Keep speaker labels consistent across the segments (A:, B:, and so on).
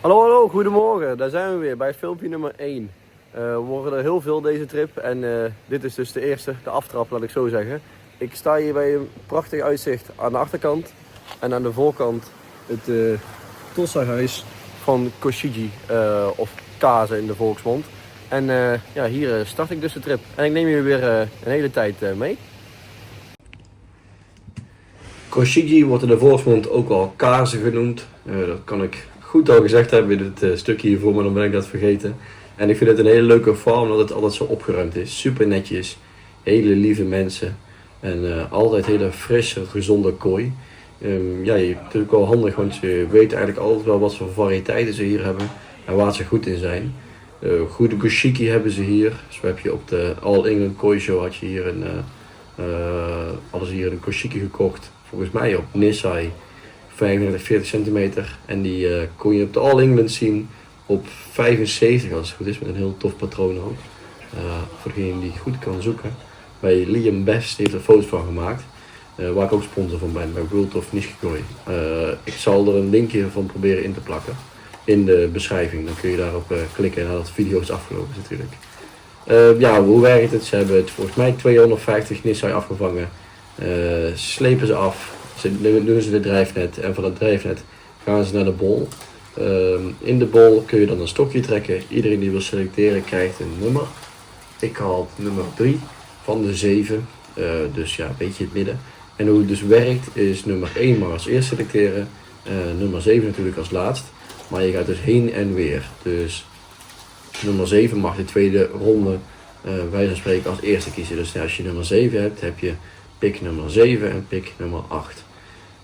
A: Hallo, hallo, goedemorgen. Daar zijn we weer bij filmpje nummer 1. We worden er heel veel deze trip en dit is dus de eerste, de aftrap, laat ik zo zeggen. Ik sta hier bij een prachtig uitzicht aan de achterkant en aan de voorkant het Tossa-huis van Koshiji, of Kase in de volksmond. En ja, hier start ik dus de trip en ik neem jullie weer een hele tijd mee. Koshiji wordt in de volksmond ook wel Kase genoemd. Dat kan ik goed al gezegd hebben in dit stukje hiervoor, maar dan ben ik dat vergeten. En ik vind het een hele leuke farm, omdat het altijd zo opgeruimd is. Super netjes, hele lieve mensen en altijd hele frisse, gezonde kooi. Ja, je hebt natuurlijk wel handig, want je weet eigenlijk altijd wel wat voor variëteiten ze hier hebben en waar ze goed in zijn. Goede goshiki hebben ze hier. Zo heb je op de All England Koi Show hadden ze hier een goshiki gekocht. Volgens mij op Nissai 35-40 centimeter. En die kon je op de All England zien op 75 als het goed is, met een heel tof patroon ook. Voor degene die goed kan zoeken. Bij Liam Best heeft er foto's van gemaakt. Waar ik ook sponsor van ben, bij World of Nishikoi. Ik zal er een linkje van proberen in te plakken. In de beschrijving. Dan kun je daarop klikken nadat de video is afgelopen natuurlijk. Ja, hoe werkt het? Ze hebben het volgens mij 250 Nissai afgevangen. Slepen ze af. Doen ze de drijfnet. En van het drijfnet gaan ze naar de bol. In de bol kun je dan een stokje trekken. Iedereen die wil selecteren krijgt een nummer. Ik haal nummer 3 van de 7. Dus ja, een beetje het midden. En hoe het dus werkt is nummer 1 maar als eerst selecteren. Nummer 7 natuurlijk als laatst. Maar je gaat dus heen en weer. Dus nummer 7 mag de tweede ronde wij van spreken als eerste kiezen. Dus als je nummer 7 hebt, heb je pick nummer 7 en pick nummer 8.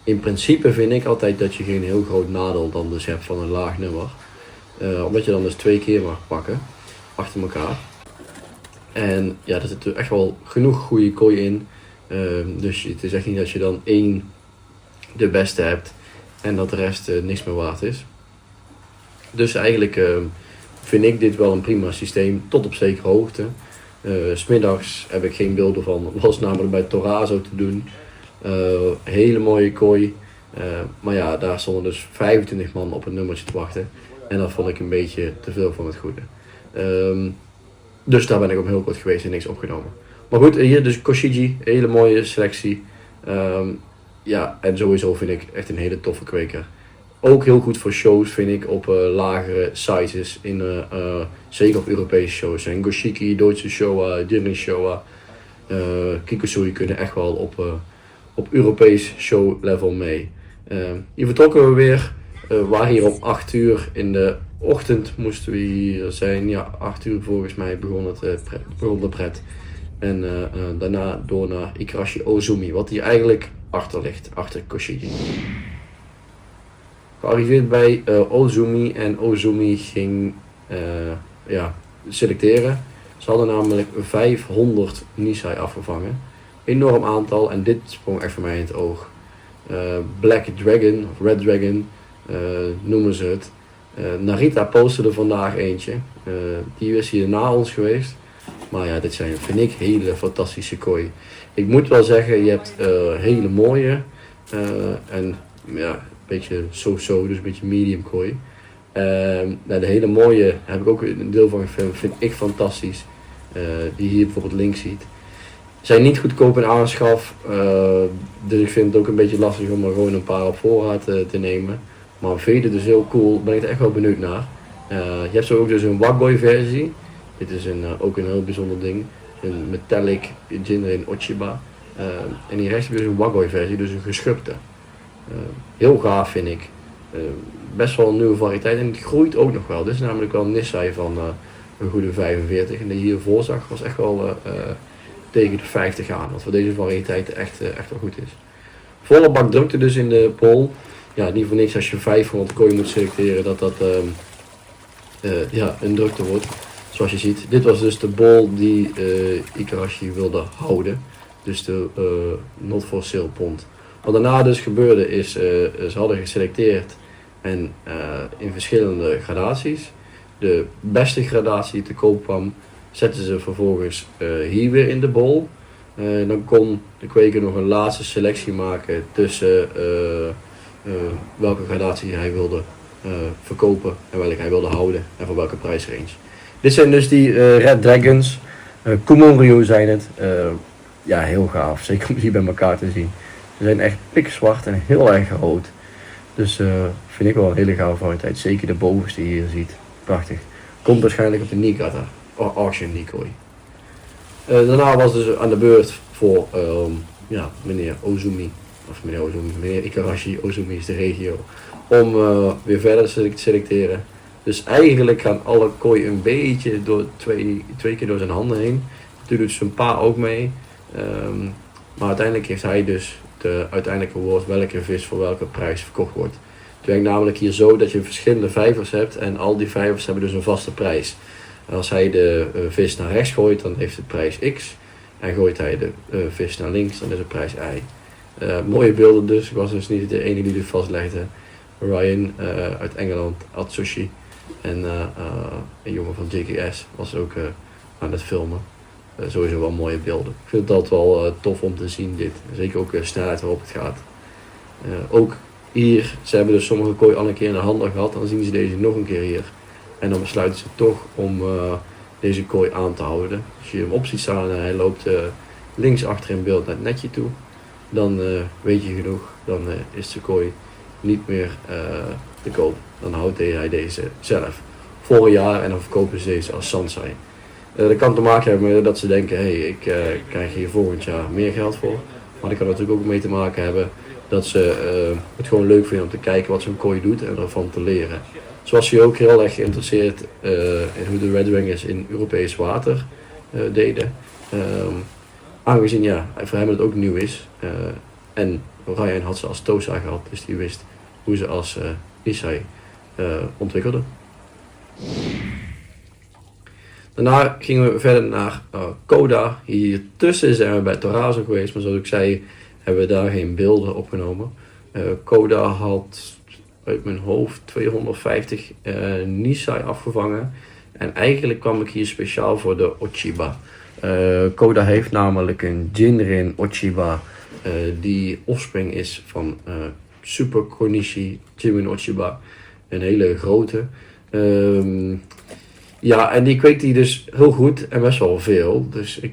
A: In principe vind ik altijd dat je geen heel groot nadeel dan dus hebt van een laag nummer. Omdat je dan dus 2 keer mag pakken, achter elkaar. En ja, er zit echt wel genoeg goede kooi in. Dus het is echt niet dat je dan 1 de beste hebt en dat de rest niks meer waard is. Dus eigenlijk vind ik dit wel een prima systeem, tot op zekere hoogte. 'S Middags heb ik geen beelden van, was namelijk bij Torazo te doen. Hele mooie kooi. Maar ja, daar stonden dus 25 man op een nummertje te wachten. En dat vond ik een beetje te veel van het goede. Dus daar ben ik op heel kort geweest en niks opgenomen. Maar goed, hier dus Koshiji, hele mooie selectie. Ja, en sowieso vind ik echt een hele toffe kweker. Ook heel goed voor shows vind ik op lagere sizes, zeker op Europese shows. En Goshiki, Deutsche Showa, Dirling Showa, Kikusui kunnen echt wel op Europees show level mee. Hier vertrokken we weer. We waren hier om 8 uur in de ochtend moesten we hier zijn. Ja, 8 uur volgens mij begon de pret. En daarna door naar Ikarashi Ozumi, wat hier eigenlijk achter ligt, achter Koshiji. Gearriveerd bij Ozumi en Ozumi ging selecteren. Ze hadden namelijk 500 Nissai afgevangen. Enorm aantal en dit sprong echt voor mij in het oog. Black Dragon of Red Dragon noemen ze het. Narita postte er vandaag eentje. Die is hier na ons geweest. Maar ja, dit zijn, vind ik, hele fantastische kooi. Ik moet wel zeggen, je hebt hele mooie en ja, een beetje so-so, dus een beetje medium kooi. De hele mooie heb ik ook een deel van gefilmd, vind ik fantastisch. Die hier bijvoorbeeld links ziet. Zijn niet goedkoop in aanschaf, dus ik vind het ook een beetje lastig om er gewoon een paar op voorraad te nemen. Maar vele dus heel cool, ben ik er echt wel benieuwd naar. Je hebt zo ook dus een Wagoi versie. Dit is ook een heel bijzonder ding. Een metallic Jinren Ochiba. En hier rechts heb je dus een Wagoi versie, dus een geschubte. Heel gaaf vind ik. Best wel een nieuwe variëteit en het groeit ook nog wel. Dit is namelijk wel een Nissai van een goede 45. En die hier voorzag was echt wel tegen de 50 aan. Wat voor deze variëteit echt wel goed is. Volle bak drukte dus in de pol. Ja, niet voor niks als je 500 kooi moet selecteren dat een drukte wordt. Zoals je ziet. Dit was dus de bol die Ikarashi wilde houden. Dus de not for sale pond. Wat daarna dus gebeurde is, ze hadden geselecteerd en in verschillende gradaties. De beste gradatie die te koop kwam, zetten ze vervolgens hier weer in de bol. Dan kon de kweker nog een laatste selectie maken tussen welke gradatie hij wilde verkopen en welke hij wilde houden en voor welke prijsrange. Dit zijn dus die Red Dragons. Kumon-ryu zijn het. Ja, heel gaaf. Zeker om die bij elkaar te zien. Ze zijn echt pikzwart en heel erg groot. Dus vind ik wel een hele gave variëteit. Zeker de bovenste die je hier ziet. Prachtig. Komt waarschijnlijk op de Niigata Auction Nikoi. Daarna was dus aan de beurt voor meneer Ozumi. Of meneer Ikarashi. Ozumi is de regio. Om weer verder te selecteren. Dus eigenlijk gaan alle kooi een beetje door twee keer door zijn handen heen. Natuurlijk doet zijn pa ook mee. Maar uiteindelijk heeft hij dus de uiteindelijke woord welke vis voor welke prijs verkocht wordt. Het werkt namelijk hier zo dat je verschillende vijvers hebt en al die vijvers hebben dus een vaste prijs. En als hij de vis naar rechts gooit, dan heeft het prijs X. En gooit hij de vis naar links, dan is het prijs Y. Mooie beelden dus. Ik was dus niet de enige die dit vastlegde. Ryan uit Engeland, Atsushi. En een jongen van JKS was ook aan het filmen. Sowieso wel mooie beelden. Ik vind dat wel tof om te zien dit. Zeker ook de snelheid waarop het gaat. Ook hier, ze hebben dus sommige kooi al een keer in de handen gehad. Dan zien ze deze nog een keer hier. En dan besluiten ze toch om deze kooi aan te houden. Als je hem op ziet staan en hij loopt links achter in beeld naar het netje toe. Dan weet je genoeg. Dan is de kooi niet meer te koop. Dan houdt hij deze zelf voor een jaar en dan verkopen ze deze als Sansai. Dat kan te maken hebben met dat ze denken, hey, ik krijg hier volgend jaar meer geld voor. Maar dat kan natuurlijk ook mee te maken hebben dat ze het gewoon leuk vinden om te kijken wat zo'n kooi doet en ervan te leren. Zoals ze ook heel erg geïnteresseerd in hoe de Red Wingers in Europees water deden. Aangezien voor hem het ook nieuw is. En Ryan had ze als Tosa gehad, dus die wist hoe ze als Nisai ontwikkelden. Daarna gingen we verder naar Koda. Hier tussen zijn we bij Torazo geweest, maar zoals ik zei, hebben we daar geen beelden opgenomen. Koda had uit mijn hoofd 250 Nisai afgevangen. En eigenlijk kwam ik hier speciaal voor de Ochiba. Koda heeft namelijk een Jinrin Ochiba die offspring is van Super Konishi Jinrin Ochiba. Een hele grote. En die kweekt hij dus heel goed en best wel veel. Dus ik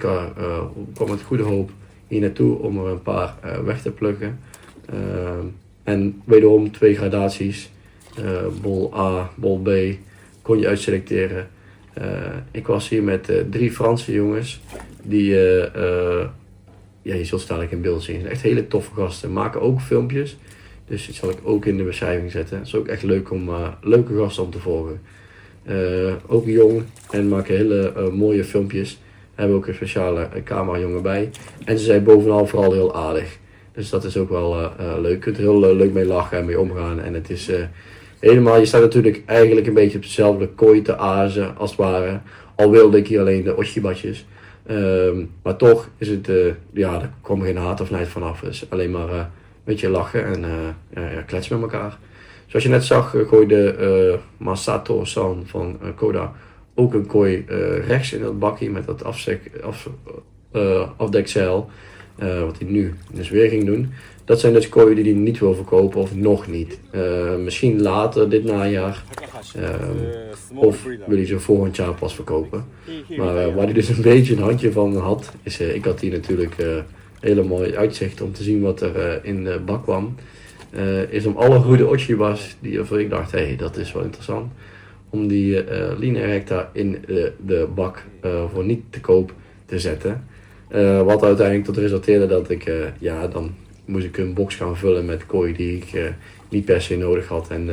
A: kwam met goede hoop hier naartoe om er een paar weg te plukken. En wederom 2 gradaties. Bol A, bol B kon je uitselecteren. Ik was hier met 3 Franse jongens die je zult staan in beeld zien. Echt hele toffe gasten. Maken ook filmpjes. Dus dat zal ik ook in de beschrijving zetten. Het is ook echt leuk om leuke gasten om te volgen. Ook jong en maken hele mooie filmpjes. Hebben ook een speciale camerajongen bij. En ze zijn bovenal vooral heel aardig. Dus dat is ook wel leuk. Je kunt er heel leuk mee lachen en mee omgaan. En het is helemaal, je staat natuurlijk eigenlijk een beetje op dezelfde kooi te azen als het ware. Al wilde ik hier alleen de Ochibatjes. Maar toch is het, er kwam geen haat of nijd vanaf. Dus alleen maar een beetje lachen en kletsen met elkaar. Zoals je net zag, gooide Masato-san van Koda ook een kooi rechts in dat bakje met dat afdekzeil. Wat hij nu dus weer ging doen. Dat zijn dus kooien die hij niet wil verkopen of nog niet. Misschien later dit najaar. Of wil hij ze volgend jaar pas verkopen. Maar waar hij dus een beetje een handje van had. Is, ik had hier natuurlijk hele mooi uitzicht om te zien wat er in de bak kwam. Is om alle goede Ochiba's waarvan ik dacht, dat is wel interessant. Om die Linea Recta in de bak voor niet te koop te zetten. Wat uiteindelijk tot resulteerde dat ik, dan moest ik een box gaan vullen met kooi die ik niet per se nodig had. En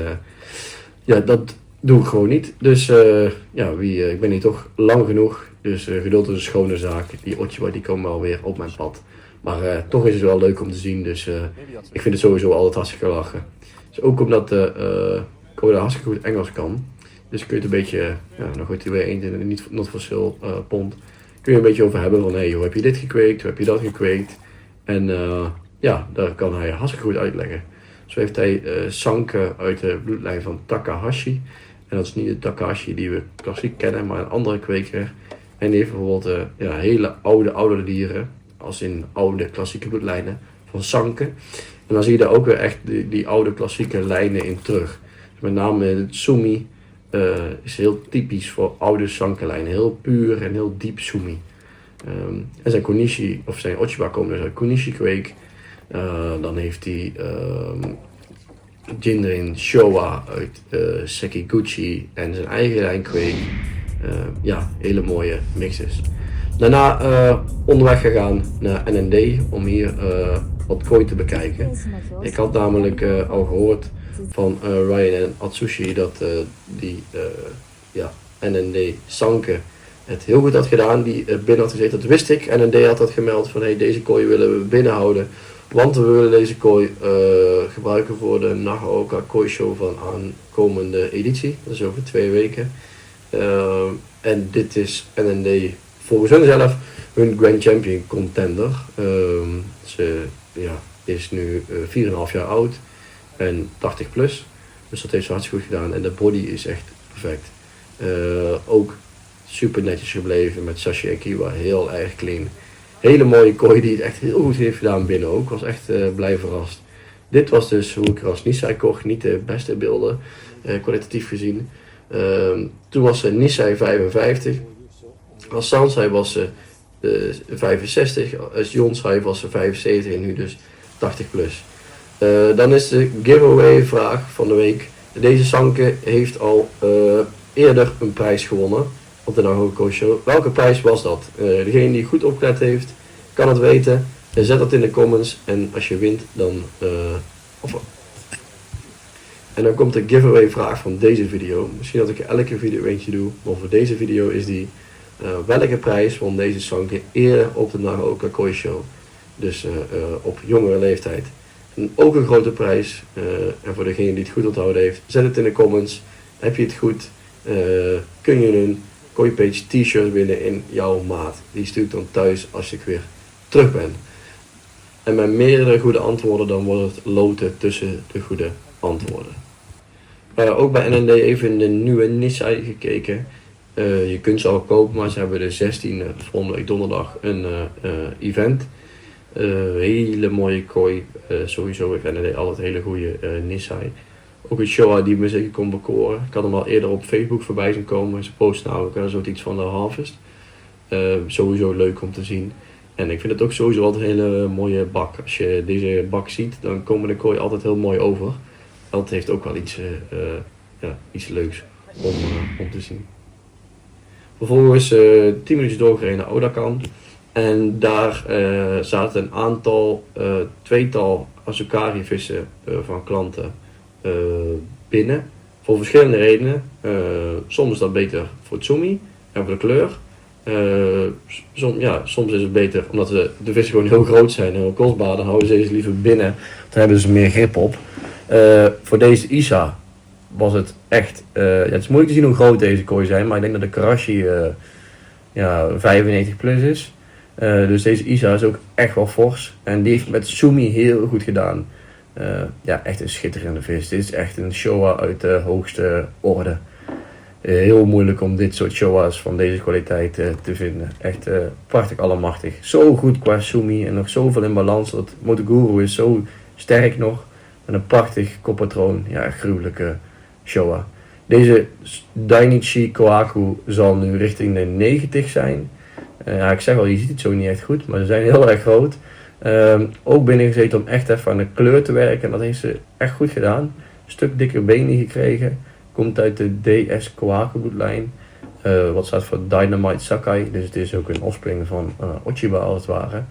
A: dat doe ik gewoon niet. Dus ik ben hier toch lang genoeg. Dus geduld is een schone zaak. Die Ochiba die komen wel weer op mijn pad. Maar toch is het wel leuk om te zien. Dus ik vind het sowieso altijd hartstikke lachen. Dus ook omdat Koda hartstikke goed Engels kan. Dus kun je het een beetje, dan gooit hij weer eend in een not for sale pond. Kun je een beetje over hebben van, hoe heb je dit gekweekt, hoe heb je dat gekweekt. En daar kan hij hartstikke goed uitleggen. Zo heeft hij Sanke uit de bloedlijn van Takahashi. En dat is niet de Takahashi die we klassiek kennen, maar een andere kweker. En die heeft bijvoorbeeld hele oude dieren, als in oude klassieke bloedlijnen van Sanke. En dan zie je daar ook weer echt die oude klassieke lijnen in terug. Met name het Sumi is heel typisch voor oude sankenlijnen. Heel puur en heel diep Sumi. En zijn Konishi, of zijn Ochiba komen dus uit Konishi kweek. Dan heeft hij Jinrin Showa uit Sekiguchi en zijn eigen lijn kweek. Ja, hele mooie mixes. Daarna onderweg gegaan naar NND om hier wat kooi te bekijken. Ik had namelijk al gehoord van Ryan en Atsushi dat die NND Sanke het heel goed had gedaan, die binnen had gezeten. Dat wist ik. NND had dat gemeld van hey, deze kooi willen we binnenhouden. Want we willen deze kooi gebruiken voor de Nagaoka Koi Show van aankomende editie. Dat is over 2 weken. En dit is NND volgens hun zelf hun Grand Champion contender. Ze is nu 4,5 jaar oud en 80 plus. Dus dat heeft ze hartstikke goed gedaan. En de body is echt perfect. Ook super netjes gebleven met Sashi en Kiwa. Heel erg clean. Hele mooie kooi die het echt heel goed heeft gedaan binnen ook. Ik was echt blij verrast. Dit was dus hoe ik er als Nisei kocht. Niet de beste beelden, kwalitatief gezien. Toen was ze Nisei 55. Als Sansei was ze 65. Als Yonsei was ze 75 en nu dus 80 plus. Dan is de giveaway vraag van de week. Deze Sanke heeft al eerder een prijs gewonnen op de Nagaoka Show. Welke prijs was dat? Degene die goed opgelet heeft, kan het weten. Zet dat in de comments en als je wint, dan... En dan komt de giveaway vraag van deze video. Misschien dat ik elke video eentje doe, maar voor deze video is die... welke prijs won deze Sanke eerder op de Nagaoka Koi Show? Dus op jongere leeftijd. En ook een grote prijs. En voor degene die het goed onthouden heeft, zet het in de comments. Heb je het goed? Kun je een Koi Page t-shirt winnen in jouw maat. Die stuur ik dan thuis als ik weer terug ben. En met meerdere goede antwoorden, dan wordt het loten tussen de goede antwoorden. Ook bij NND even in de nieuwe Nisei gekeken. Je kunt ze al kopen, maar ze hebben de 16e, volgende week donderdag, een event. Hele mooie kooi. Sowieso heeft NND altijd hele goede Nisei. Ook een Showa die me zeker kon bekoren. Ik had hem al eerder op Facebook voorbij zien komen. Ze posten namelijk wel zoiets van de Harvest. Sowieso leuk om te zien. En ik vind het ook sowieso altijd een hele mooie bak. Als je deze bak ziet, dan komen de kooi altijd heel mooi over. Dat heeft ook wel iets leuks om te zien. Vervolgens 10 minuutjes doorgereden naar Odakan. En daar zaten een aantal, tweetal Asukari vissen van klanten binnen. Voor verschillende redenen. Soms is dat beter voor het Sumi en voor de kleur. Soms is het beter omdat de vissen gewoon heel groot zijn en heel kostbaar. Dan houden ze deze liever binnen. Dan hebben ze meer grip op. Voor deze Isa was het echt... het is moeilijk te zien hoe groot deze kooi zijn. Maar ik denk dat de Karashi 95 plus is. Dus deze Isa is ook echt wel fors. En die heeft met Sumi heel goed gedaan. Echt een schitterende vis. Dit is echt een Showa uit de hoogste orde. Heel moeilijk om dit soort Showa's van deze kwaliteit te vinden. Echt prachtig allemachtig. Zo goed qua Sumi en nog zoveel in balans. Dat Motoguru is zo sterk nog. Met een prachtig koppatroon. Ja, gruwelijke Showa. Deze Dainichi Kohaku zal nu richting de 90 zijn. Ik zeg al, je ziet het zo niet echt goed, maar ze zijn heel erg groot. Ook binnengezeten om echt even aan de kleur te werken. En dat heeft ze echt goed gedaan. Een stuk dikker benen gekregen. Komt uit de DS Kohaku lijn. Wat staat voor Dynamite Sakai. Dus het is ook een offspring van Ochiba als het ware.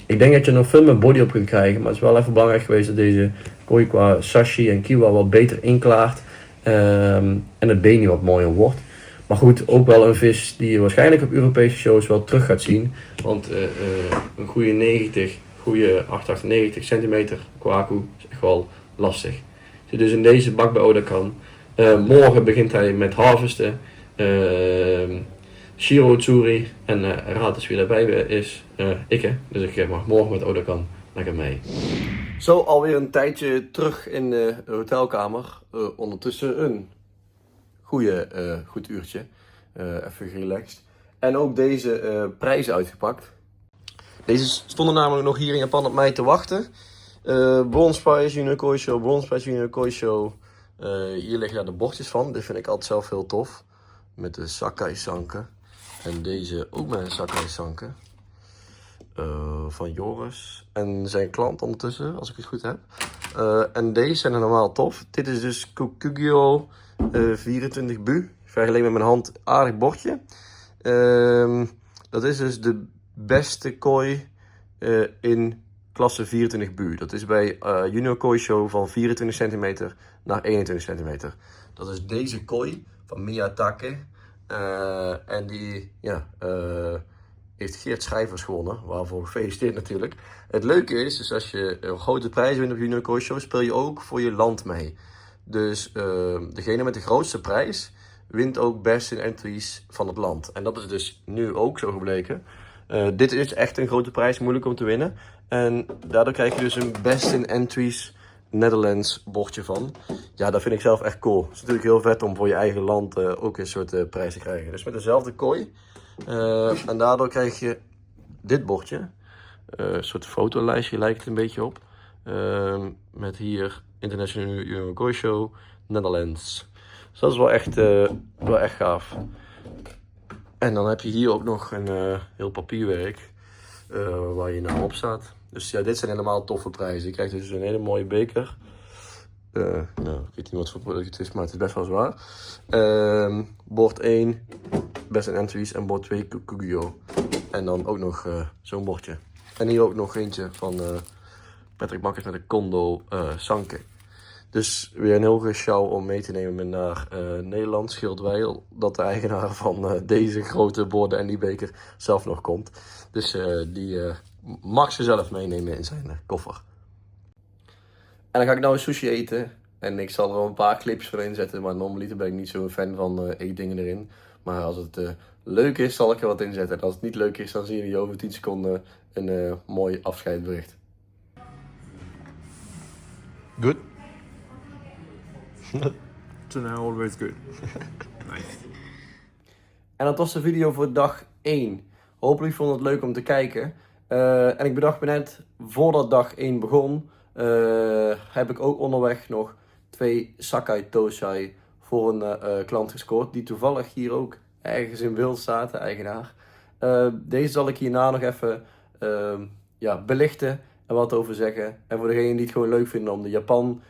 A: Ik denk dat je nog veel meer body op kunt krijgen. Maar het is wel even belangrijk geweest dat deze kooi qua Sashi en Kiwa wat beter inklaart. En het been wat mooier wordt. Maar goed, ook wel een vis die je waarschijnlijk op Europese shows wel terug gaat zien. Want een goede 98 centimeter Kohaku is echt wel lastig. Zit dus in deze bak bij Odakan. Morgen begint hij met harvesten. Shiro Tsuri en raad eens wie daarbij is. Dus ik mag morgen met Odakan lekker mee. Zo, alweer een tijdje terug in de hotelkamer. Ondertussen een goed uurtje. Even relaxed. En ook deze prijzen uitgepakt. Deze stonden namelijk nog hier in Japan op mij te wachten. Bronze Prize Junior Koi Show, Bronze Prize Junior Koi Show. Hier liggen daar de bordjes van. Dit vind ik altijd zelf heel tof. Met de Sakai Sanke. En deze ook met een Sakai Sanke. Van Joris. En zijn klant ondertussen, als ik het goed heb. En deze zijn er normaal tof. Dit is dus Kokugyo 24 Bu. Vergeleken met mijn hand, aardig bordje. Dat is dus de beste kooi in klasse 24 Bu. Dat is bij Junior Koi Show van 24 centimeter naar 21 centimeter. Dat is deze kooi van Miyatake. En die heeft Geert Schrijvers gewonnen. Waarvoor gefeliciteerd natuurlijk. Het leuke is, dus als je een grote prijs wint op Junior Koi Show, speel je ook voor je land mee. Dus degene met de grootste prijs wint ook best in entries van het land. En dat is dus nu ook zo gebleken. Dit is echt een grote prijs, moeilijk om te winnen. En daardoor krijg je dus een best in entries Netherlands bordje van. Ja, dat vind ik zelf echt cool. Het is natuurlijk heel vet om voor je eigen land ook een soort prijs te krijgen. Dus met dezelfde kooi. En daardoor krijg je dit bordje. Een soort fotolijstje lijkt het een beetje op. Met hier International Junior Koi Show Netherlands. Dus dat is wel echt gaaf. En dan heb je hier ook nog een heel papierwerk waar je naam op staat. Dus ja, dit zijn helemaal toffe prijzen. Je krijgt dus een hele mooie beker. Nou, ik weet niet wat voor product het is, maar het is best wel zwaar. Bord 1, best in entries en bord 2, Kokugyo. En dan ook nog zo'n bordje. En hier ook nog eentje van Patrick Bakkers met een Kondo Sanke. Dus weer een heel gesjouw om mee te nemen naar Nederland. Scheelt wel dat de eigenaar van deze grote borden en die beker zelf nog komt. Dus die mag ze zelf meenemen in zijn koffer. En dan ga ik nou een sushi eten. En ik zal er wel een paar clips van inzetten. Maar normaliter ben ik niet zo'n fan van eetdingen erin. Maar als het leuk is, zal ik er wat inzetten. En als het niet leuk is, dan zie je over 10 seconden een mooi afscheidsbericht. Good?
B: So now always good. Nice.
A: En dat was de video voor dag 1. Hopelijk vond je het leuk om te kijken. En ik bedacht me net, voordat dag 1 begon, heb ik ook onderweg nog 2 Sakai Tosai voor een klant gescoord. Die toevallig hier ook ergens in beeld staat, de eigenaar. Deze zal ik hierna nog even belichten en wat over zeggen. En voor degenen die het gewoon leuk vinden om de Japan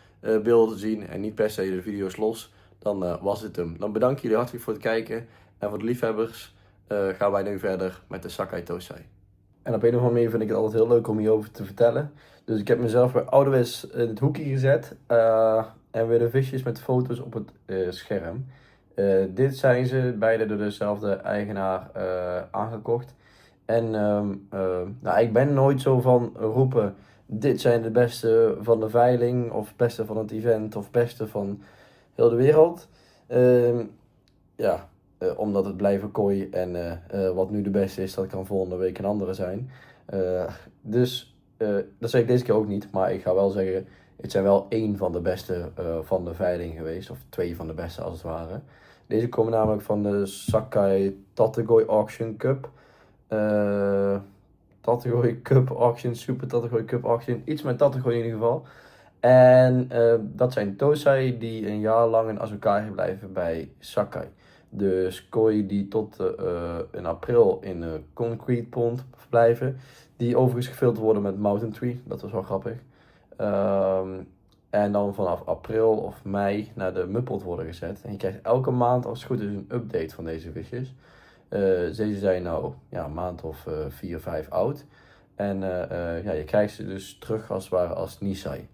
A: beelden te zien en niet per se de video's los, dan was het hem. Dan bedank ik jullie hartelijk voor het kijken. En voor de liefhebbers gaan wij nu verder met de Sakai Tosai. En op een of andere manier vind ik het altijd heel leuk om hierover te vertellen. Dus ik heb mezelf weer ouderwets in het hoekje gezet. En weer de visjes met foto's op het scherm. Dit zijn ze beide door dezelfde eigenaar aangekocht. En ik ben nooit zo van roepen, dit zijn de beste van de veiling, of beste van het event, of beste van heel de wereld. Omdat het blijven kooi en wat nu de beste is, dat kan volgende week een andere zijn. Dat zeg ik deze keer ook niet, maar ik ga wel zeggen, het zijn wel 1 van de beste van de veiling geweest, of 2 van de beste als het ware. Deze komen namelijk van de Sakai Tategoi Auction Cup. Tategoi Cup Auction, Super Tategoi Cup Auction, iets met Tategoi in ieder geval. En dat zijn Tosai die een jaar lang in Azukahi blijven bij Sakai. Dus kooi die tot in april in Concrete Pond verblijven. Die overigens gefilterd worden met Mountain Tree. Dat was wel grappig. En dan vanaf april of mei naar de Muppelt worden gezet. En je krijgt elke maand als het goed is een update van deze visjes. Deze zijn nou een maand of 4, 5 oud. En je krijgt ze dus terug als het ware als Nisai.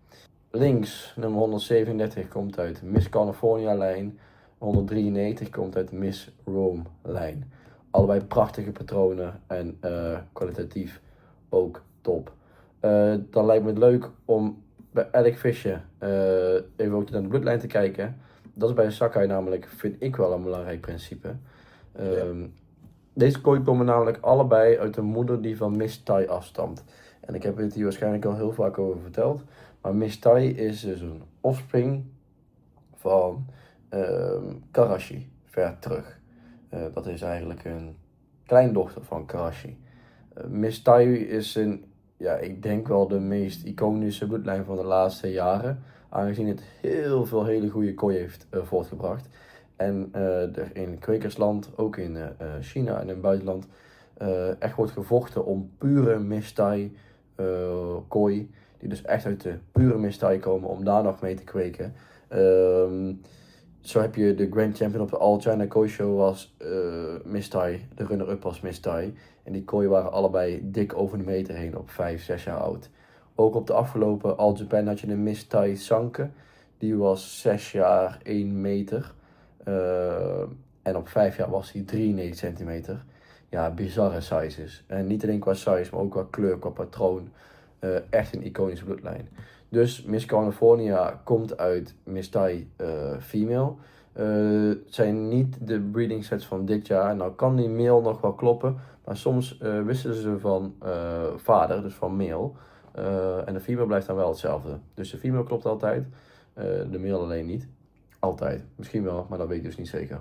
A: Links nummer 137 komt uit Miss California lijn. 193 komt uit de Miss Rome lijn. Allebei prachtige patronen en kwalitatief ook top. Dan lijkt me het leuk om bij elk visje even ook naar de bloedlijn te kijken. Dat is bij een Sakai namelijk, vind ik wel een belangrijk principe. Deze kooi komen namelijk allebei uit een moeder die van Miss Thai afstamt. En ik heb het hier waarschijnlijk al heel vaak over verteld. Maar Miss Thai is dus een offspring van Karashi, ver terug. Dat is eigenlijk een kleindochter van Karashi. Miss Thai is ik denk wel de meest iconische bloedlijn van de laatste jaren. aangezien het heel veel hele goede kooi heeft voortgebracht. En er in kwekersland, ook in China en in het buitenland, echt wordt gevochten om pure mistai kooi, die dus echt uit de pure mistai komen, om daar nog mee te kweken. Zo heb je de Grand Champion op de All China Koi Show was mistai, de runner-up was mistai. En die kooi waren allebei dik over de meter heen op 5, 6 jaar oud. Ook op de afgelopen All Japan had je een mistai Sanke, die was 6 jaar 1 meter. En op 5 jaar was hij 93 centimeter. Ja, bizarre sizes. En niet alleen qua size, maar ook qua kleur, qua patroon. Echt een iconische bloedlijn. Dus Miss California komt uit Miss Thai female. Het zijn niet de breeding sets van dit jaar. Nou kan die male nog wel kloppen. Maar soms wisselen ze van vader, dus van male. En de female blijft dan wel hetzelfde. Dus de female klopt altijd. De male alleen niet. Altijd. Misschien wel, maar dat weet ik dus niet zeker.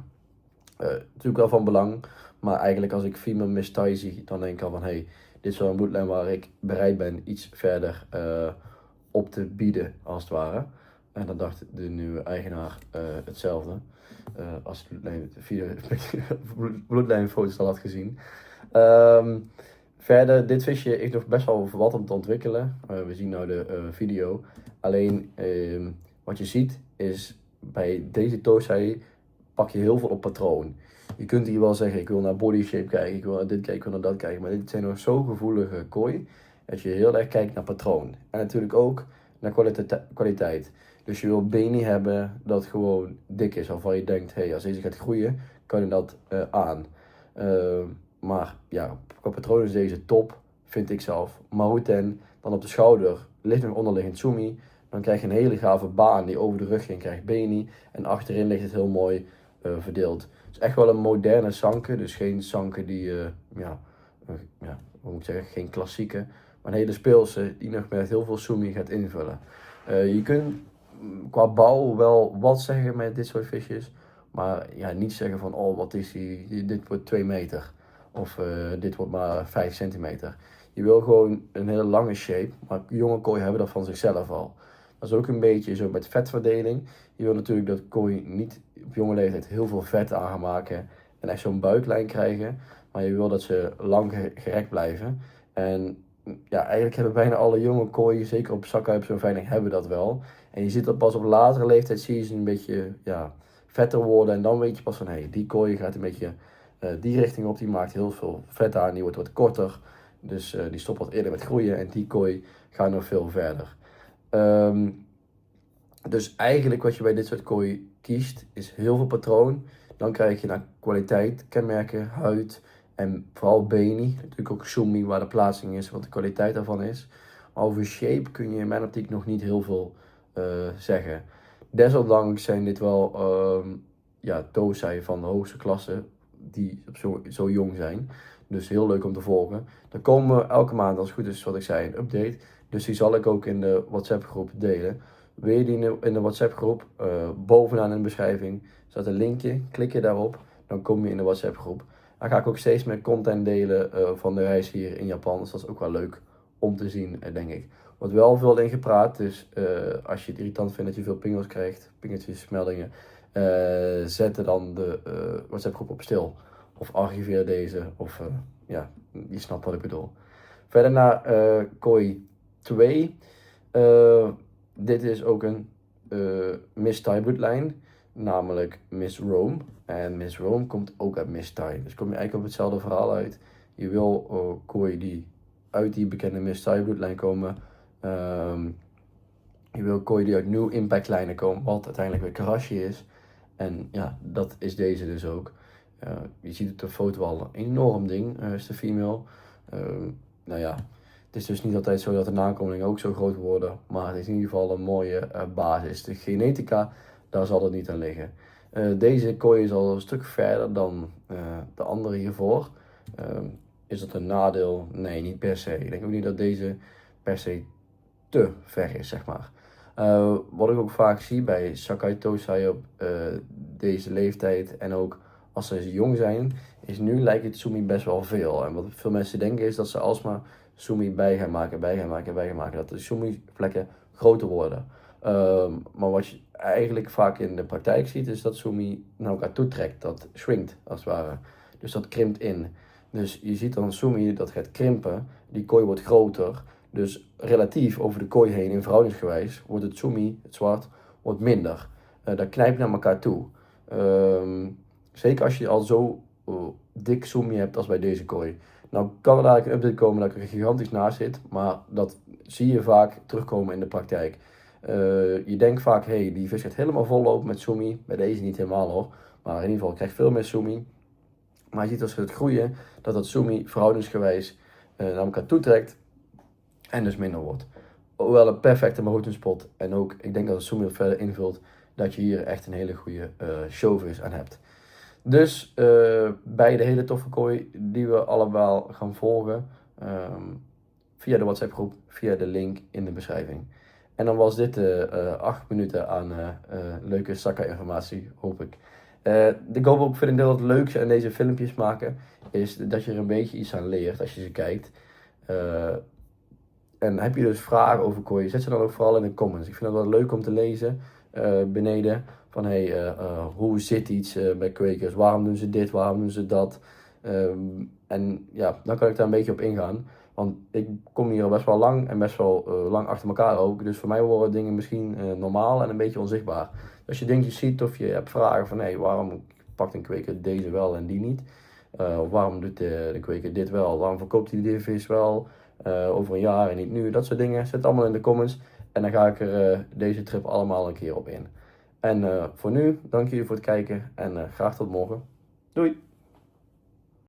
A: Natuurlijk wel van belang. Maar eigenlijk als ik female Miss Thai zie, dan denk ik al van hey, dit is wel een bloedlijn waar ik bereid ben iets verder op te bieden, als het ware. En dan dacht de nieuwe eigenaar hetzelfde. Als de bloedlijnfoto's al had gezien. Verder, dit visje heeft nog best wel wat om te ontwikkelen. We zien nou de video. Alleen, wat je ziet is, bij deze Tosai pak je heel veel op patroon. Je kunt hier wel zeggen, ik wil naar body shape kijken, ik wil naar dit kijken, ik wil naar dat kijken. Maar dit zijn nog zo gevoelige kooi, dat je heel erg kijkt naar patroon. En natuurlijk ook naar kwaliteit. Dus je wil beni hebben dat gewoon dik is, waarvan je denkt, hey, als deze gaat groeien, kan je dat aan. Maar ja, qua patroon is deze top, vind ik zelf. Maruten, dan op de schouder, ligt nog onderliggend sumi. Dan krijg je een hele gave baan die over de rug heen krijgt beni. En achterin ligt het heel mooi verdeeld. Het is echt wel een moderne sanke, dus geen sanke die, hoe moet ik zeggen, geen klassieke. Maar een hele speelse die nog met heel veel sumi gaat invullen. Je kunt qua bouw wel wat zeggen met dit soort visjes. Maar ja, niet zeggen van, oh wat is die, dit wordt 2 meter. Of dit wordt maar 5 centimeter. Je wil gewoon een hele lange shape, maar jonge kooi hebben dat van zichzelf al. Dat is ook een beetje zo met vetverdeling. Je wil natuurlijk dat kooi niet op jonge leeftijd heel veel vet aan gaan maken en echt zo'n buiklijn krijgen. Maar je wil dat ze lang gerekt blijven. En ja, eigenlijk hebben bijna alle jonge kooi, zeker op zakkuip zo'n veiling, hebben dat wel. En je ziet dat pas op latere leeftijd, zie je ze een beetje vetter worden. En dan weet je pas van, hey, die kooi gaat een beetje die richting op. Die maakt heel veel vet aan, die wordt wat korter. Dus die stopt wat eerder met groeien en die kooi gaat nog veel verder. Dus eigenlijk wat je bij dit soort kooi kiest, is heel veel patroon. Dan krijg je naar kwaliteit, kenmerken, huid en vooral beni. Natuurlijk ook sumi, waar de plaatsing is, wat de kwaliteit daarvan is. Maar over shape kun je in mijn optiek nog niet heel veel zeggen. Desondanks zijn dit wel Tosai van de hoogste klasse, die zo jong zijn. Dus heel leuk om te volgen. Er komen elke maand, als het goed is, wat ik zei, een update. Dus die zal ik ook in de WhatsApp groep delen. Wil je die in de WhatsApp groep, bovenaan in de beschrijving staat een linkje. Klik je daarop, dan kom je in de WhatsApp groep. Dan ga ik ook steeds meer content delen van de reis hier in Japan. Dus dat is ook wel leuk om te zien, denk ik. Er wordt wel veel in gepraat, dus als je het irritant vindt dat je veel pingels krijgt, pingetjes, meldingen, zet dan de WhatsApp groep op stil. Of archiveer deze, of je snapt wat ik bedoel. Verder naar kooi 2. Dit is ook een Miss Thai bloedlijn, namelijk Miss Rome. En Miss Rome komt ook uit Miss Thai. Dus kom je eigenlijk op hetzelfde verhaal uit. Je wil kooi die uit die bekende Miss Thai bloedlijn komen. Je wil kooi die uit New Impact lijnen komen, wat uiteindelijk weer Karashi is. En ja, dat is deze dus ook. Je ziet op de foto al een enorm ding, is de female. Het is dus niet altijd zo dat de nakomelingen ook zo groot worden, maar het is in ieder geval een mooie basis. De genetica, daar zal het niet aan liggen. Deze kooi is al een stuk verder dan de andere hiervoor. Is dat een nadeel? Nee, niet per se. Ik denk ook niet dat deze per se te ver is, zeg maar. Wat ik ook vaak zie bij Sakai Tosai op deze leeftijd en ook als ze jong zijn, is nu lijkt het sumi best wel veel. En wat veel mensen denken is dat ze alsmaar sumi bij gaan maken. Dat de sumi vlekken groter worden. Maar wat je eigenlijk vaak in de praktijk ziet, is dat sumi naar elkaar toe trekt. Dat shrinkt, als het ware. Dus dat krimpt in. Dus je ziet dan sumi, dat gaat krimpen. Die kooi wordt groter. Dus relatief over de kooi heen, in verhoudingsgewijs, wordt het sumi, het zwart, wordt minder. Dat knijpt naar elkaar toe. Zeker als je al zo dik sumi hebt als bij deze kooi. Nou kan er dadelijk een update komen dat ik er gigantisch naast zit, maar dat zie je vaak terugkomen in de praktijk. Je denkt vaak, hey, die vis gaat helemaal vol lopen met sumi. Bij deze niet helemaal hoor, maar in ieder geval krijgt veel meer sumi. Maar je ziet als het groeien, dat dat sumi verhoudingsgewijs naar elkaar toe trekt en dus minder wordt. Hoewel een perfecte mahoutspot en ook, ik denk dat het sumi het verder invult, dat je hier echt een hele goede showvis aan hebt. Dus bij de hele toffe kooi die we allemaal gaan volgen via de WhatsApp groep, via de link in de beschrijving. En dan was dit 8 minuten aan leuke Sakka informatie, hoop ik. De GoPro vind ik dat het leukste aan deze filmpjes maken, is dat je er een beetje iets aan leert als je ze kijkt. En heb je dus vragen over kooi, zet ze dan ook vooral in de comments. Ik vind het wel leuk om te lezen beneden. Van hey, hoe zit iets bij kwekers? Waarom doen ze dit? Waarom doen ze dat? En ja, dan kan ik daar een beetje op ingaan. Want ik kom hier best wel lang en best wel lang achter elkaar ook. Dus voor mij worden dingen misschien normaal en een beetje onzichtbaar. Dus als je dingetjes ziet of je hebt vragen van hey, waarom pakt een kweker deze wel en die niet? Of waarom doet de kweker dit wel? Waarom verkoopt hij die vis wel over een jaar en niet nu? Dat soort dingen. Zet allemaal in de comments. En dan ga ik er deze trip allemaal een keer op in. En voor nu, dank jullie voor het kijken en graag tot morgen. Doei!